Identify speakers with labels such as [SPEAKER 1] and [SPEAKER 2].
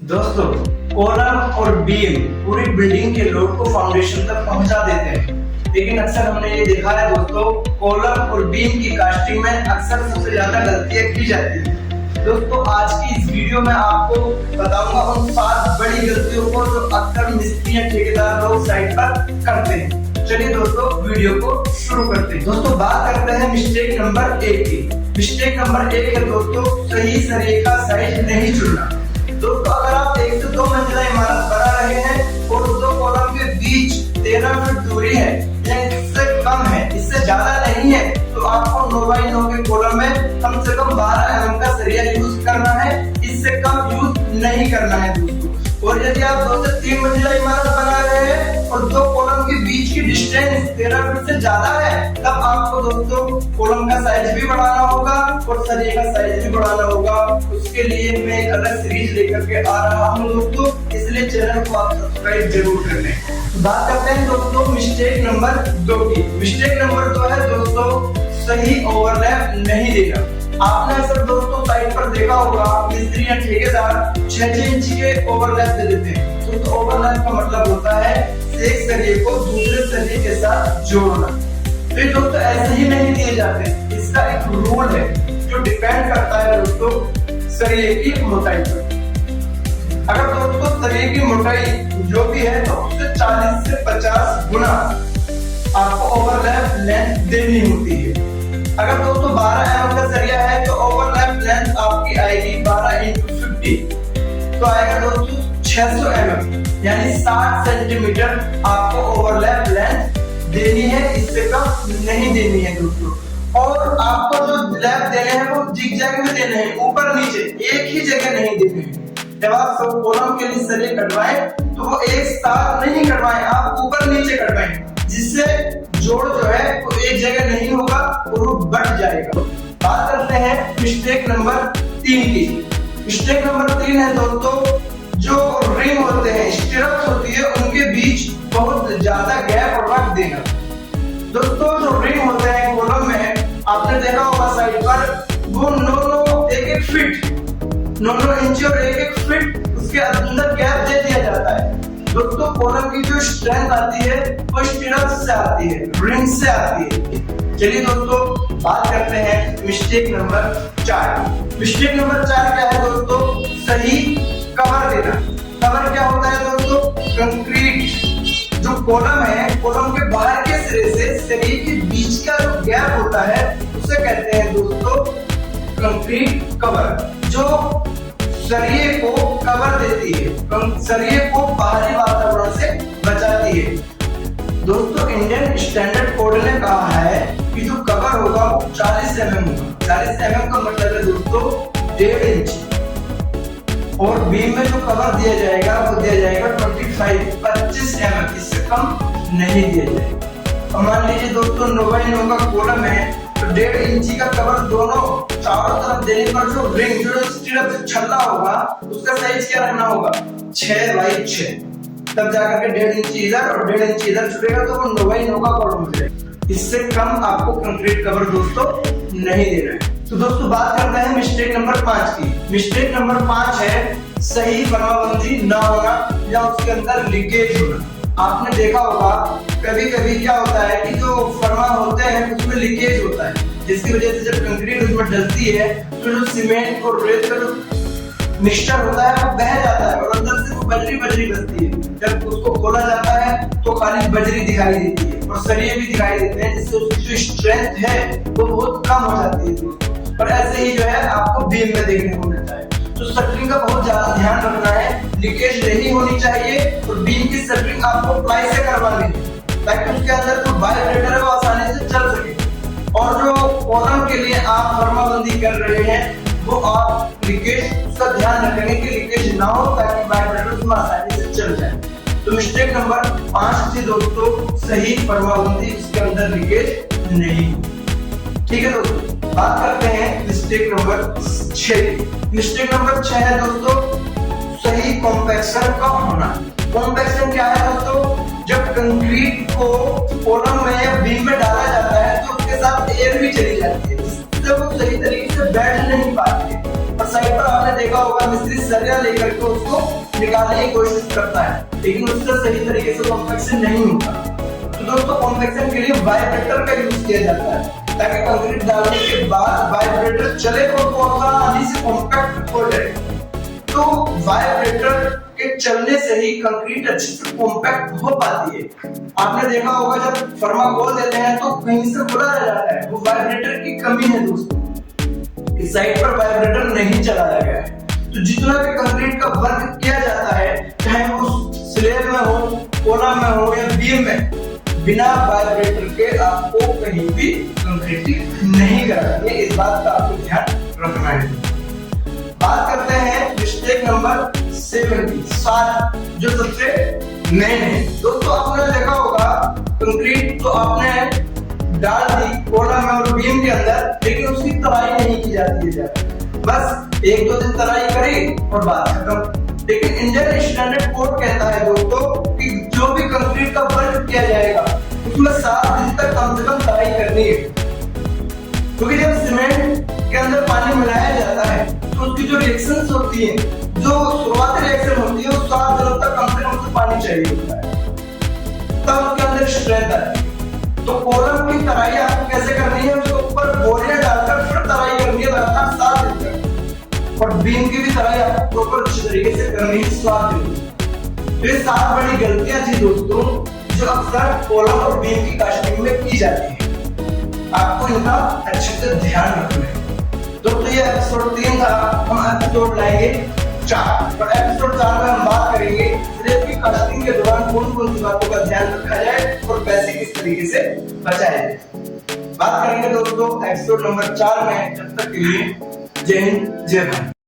[SPEAKER 1] दोस्तों, कॉलम और बीम पूरी बिल्डिंग के लोड को फाउंडेशन तक पहुंचा देते हैं, लेकिन अक्सर हमने ये देखा है दोस्तों, कॉलम और बीम की कास्टिंग में अक्सर सबसे ज्यादा गलतियां की जाती है। दोस्तों, आज की इस वीडियो में आपको बताऊंगा उन 7 बड़ी गलतियों को जो अक्सर मिस्त्री या ठेकेदार लोग साइट पर करते हैं। चलिए दोस्तों, वीडियो को शुरू करते हैं। दोस्तों, बात करते हैं मिस्टेक नंबर 1 की। मिस्टेक नंबर 1 है दोस्तों, सही सरेखा साइज नहीं चुनना। दोस्तों, अगर आप 1 से 2 मंजिला इमारत बना रहे हैं और 2 कॉलम के बीच 13 फीट दूरी है या इससे कम है, इससे ज्यादा नहीं है, तो आपको 9 बाई 9 के कॉलम में कम से कम 12 mm का सरिया यूज करना है, इससे कम यूज नहीं करना है दोस्तों। और यदि आप 2 से 3 मंजिला इमारत बना रहे हैं और 2 कॉलम के बीच की डिस्टेंस 13 फीट से ज्यादा है, तब आपको दोस्तों कॉलम का साइज भी बढ़ाना होगा और सरिये का साइज भी बढ़ाना होगा। उसके लिए मैं एक अलग सीरीज लेकर के आ रहा हूँ दोस्तों, इसलिए चैनल को आप सब्सक्राइब जरूर कर लें। बात करते हैं दोस्तों मिस्टेक नंबर 2 की। मिस्टेक नंबर 2 है दोस्तों, सही ओवरलैप नहीं देना। आपने अक्सर दोस्तों साइट पर देखा होगा, मिस्त्री या ठेकेदार 6-6 इंच के ओवरलैप दे देते हैं। तो ओवरलैप का मतलब होता है एक सरिये को दूसरे सरिये के साथ जोड़ना। तो ये दोस्तों ऐसे ही नहीं दिए जाते, इसका एक रूल है जो डिपेंड करता है दोस्तों सरिये की मोटाई पर। अगर दोस्तों सरिये की मोटाई जो भी है तो उससे 40 से 50 गुना आपको ओवरलैप लेंथ देनी होती है। अगर दोस्तों 12 mm का सरिया है तो ओवरलैप लेंथ आपकी आएगी 12 × 50, तो आएगा दोस्तों 600 mm, यानी 60 सेंटीमीटर आपको ओवरलैप लेंथ देनी है, इससे कम नहीं देनी है दोस्तों। और आपको जो लैप देने हैं वो जिगजैग में देने हैं, ऊपर नीचे एक ही जगह नहीं देने हैं। जब आप सब कॉलम के लिए सरिये कटवाएं तो वो एक साथ नहीं कटवाएं, आप ऊपर नीचे कटवाएं, जिससे जोड़ जो है वो एक जगह नहीं होगा और वो बढ़ जाएगा। बात करते हैं मिस्टेक नंबर 3 की। मिस्टेक नंबर 3 है दोस्तों, जो रिंग होते हैं, स्टिरप्स होती है, उनके बीच बहुत ज्यादा गैप रख देना। दोस्तों, जो रिंग होते हैं कॉलम में, आपने देखा होगा साइड पर, वो 9-9 1-1 फीट 9-9 इंच और 1-1 फीट उसके अंदर गैप दे दिया जाता है। दोस्तों, कॉलम की जो स्ट्रेंथ आती है वो स्टिरप्स से आती है, रिंग से आती है। चलिए दोस्तों, बात करते हैं मिस्टेक नंबर 4। मिस्टेक नंबर 4 क्या है दोस्तों, सही कवर देना। कवर क्या होता है दोस्तों, कंक्रीट जो कॉलम है, कॉलम के बाहर के सिरे से सरिये के बीच का जो गैप होता है उसे कहते हैं दोस्तों कंक्रीट कवर, जो सरिये को कवर देती है, सरिये को बाहरी वातावरण से बचाती है। दोस्तों, इंडियन स्टैंडर्ड कोड ने कहा है कि जो कवर होगा वो 40 mm होगा। 40 mm का मतलब है दोस्तों 1.5 इंच, और बीम में जो कवर दिया जाएगा वो दिया जाएगा 25 mm, इससे कम नहीं दिया जाएगा। मान लीजिए दोस्तों 9 बाई 9 का कॉलम है तो 1.5 इंची का कवर दोनों चारों तरफ देने पर जो रिंग जो स्टिरप छल्ला होगा उसका साइज क्या रखना होगा, 6 बाई 6, तब जाकर के 1.5 इंची इधर और 1.5 इंची इधर छुटेगा तो वो 9 बाई 9 का कॉलम हो जाएगा। इससे कम आपको कंक्रीट कवर दोस्तों नहीं देना है। तो दोस्तों, बात करते हैं मिस्टेक नंबर 5 की। मिस्टेक नंबर 5 है सही बनवाबंदी ना होना या उसके अंदर लीकेज होना। आपने देखा होगा कभी कभी क्या होता है कि जो फरमा होते हैं उसमें लीकेज होता है, जिसकी वजह से जब कंक्रीट उसमें डलती है तो जो सीमेंट और रेत का जो मिक्सचर होता है वो बह जाता है और अंदर से वो बजरी बजती है। जब उसको खोला जाता है तो खाली बजरी दिखाई देती है और सरिये भी दिखाई देते हैं, जिससे उसकी जो स्ट्रेंथ है वो बहुत कम हो जाती है दोस्तों। और ऐसे ही जो है आपको बीम में देखने को मिलता है। तो शटरिंग का बहुत ज्यादा ध्यान रखना है, लीकेज नहीं होनी चाहिए और बीम की शटरिंग आपको प्लाई से करवानी है ताकि उसके अंदर जो वाइब्रेटर है वो आसानी से चल सके। और जो कॉलम के लिए आप फर्माबंदी कर रहे हैं वो आप लीकेज उसका ध्यान रखेंगे कि लीकेज ना हो ताकि वाइब्रेटर उसमें आसानी से चल जाए। तो मिस्टेक नंबर 5 थी दोस्तों, सही फर्माबंदी, इसके अंदर लीकेज नहीं हो। ठीक है दोस्तों, बात करते हैं मिस्टेक नंबर 6। मिस्टेक नंबर 6 है दोस्तों, सही कॉम्पैक्शन का होना। कॉम्पैक्शन क्या है दोस्तों, जब कंक्रीट को कॉलम में या बीम में डाला जाता है तो उसके साथ एयर भी चली जाती है, जिससे वो सही तरीके से बैठ नहीं पाती है और साइड पर आपने देखा होगा मिस्त्री सरिया लेकर के उसको निकालने की कोशिश करता है, लेकिन उससे सही तरीके से कॉम्पैक्शन नहीं होता। तो दोस्तों कॉम्पैक्शन के लिए वाइब्रेटर का यूज किया जाता है, ताकि कंक्रीट डालने के बाद वाइब्रेटर चले और वो आसानी से कॉम्पैक्ट हो जाए। तो वाइब्रेटर के चलने से ही कंक्रीट अच्छे से कॉम्पैक्ट हो पाती है। आपने देखा होगा जब थर्माकोल देते हैं तो कहीं से खुला रह जाता है, वो वाइब्रेटर की कमी है दोस्तों। इस साइड पर वाइब्रेटर नहीं चलाया गया है। तो जितना भी कंक्रीट का वर्क किया जाता है, चाहे वो स्लैब में हो, कोलम में हो या बीम में, बिना वाइब्रेटर के आपको कहीं भी कंक्रीटिंग नहीं करनी है। इस बात का आपको ध्यान रखना है। बात करते हैं मिस्टेक नंबर 7, जो सबसे मेन है। दोस्तों आपने देखा होगा कंक्रीट तो आपने डाल दी कोलम और बीम के अंदर, लेकिन उसकी तराई नहीं की जाती है। बस 1-2 दिन तराई करी और बात खत्म। लेकिन इंडियन स्टैंडर्ड कोड कहता है दोस्तों कि जो भी कंक्रीट का वर्क किया जाएगा उसमें 7 दिन तक कम से कम तराई करनी है। क्योंकि जब सीमेंट के अंदर पानी मिलाया जाता है तो उसकी जो रिएक्शंस होती है, जो शुरुआती रिएक्शन होती है, वो 7 दिनों तक कम से कम पानी चाहिए होता है, तब उसके अंदर स्ट्रेंथ आती है। तो कोलम की तराई आपको कैसे करनी है, उसके ऊपर बोरियां डालकर फिर तराई करनी है लगातार 7 दिन तक। और बीम की भी तराई आपको प्रॉपर अच्छी तरीके से करनी है 7 दिन। तो ये 7 बड़ी गलतियां थी दोस्तों, जो अक्सर कोलम और बीम की कास्टिंग में की जाती है। आपको इनका अच्छे से ध्यान रखना है। दोस्तों ये एपिसोड 3 था, हम एपिसोड लाएंगे 4। और एपिसोड 4 में हम बात करेंगे स्लैब की कास्टिंग के दौरान कौन-कौन सी बातों का ध्यान रखा जाए और पैसे किस तरीके से बचाए जाए। बात करेंगे दोस्तों एपिसोड नंबर 4 में। जब तक के लिए जय हिंद, जय भारत।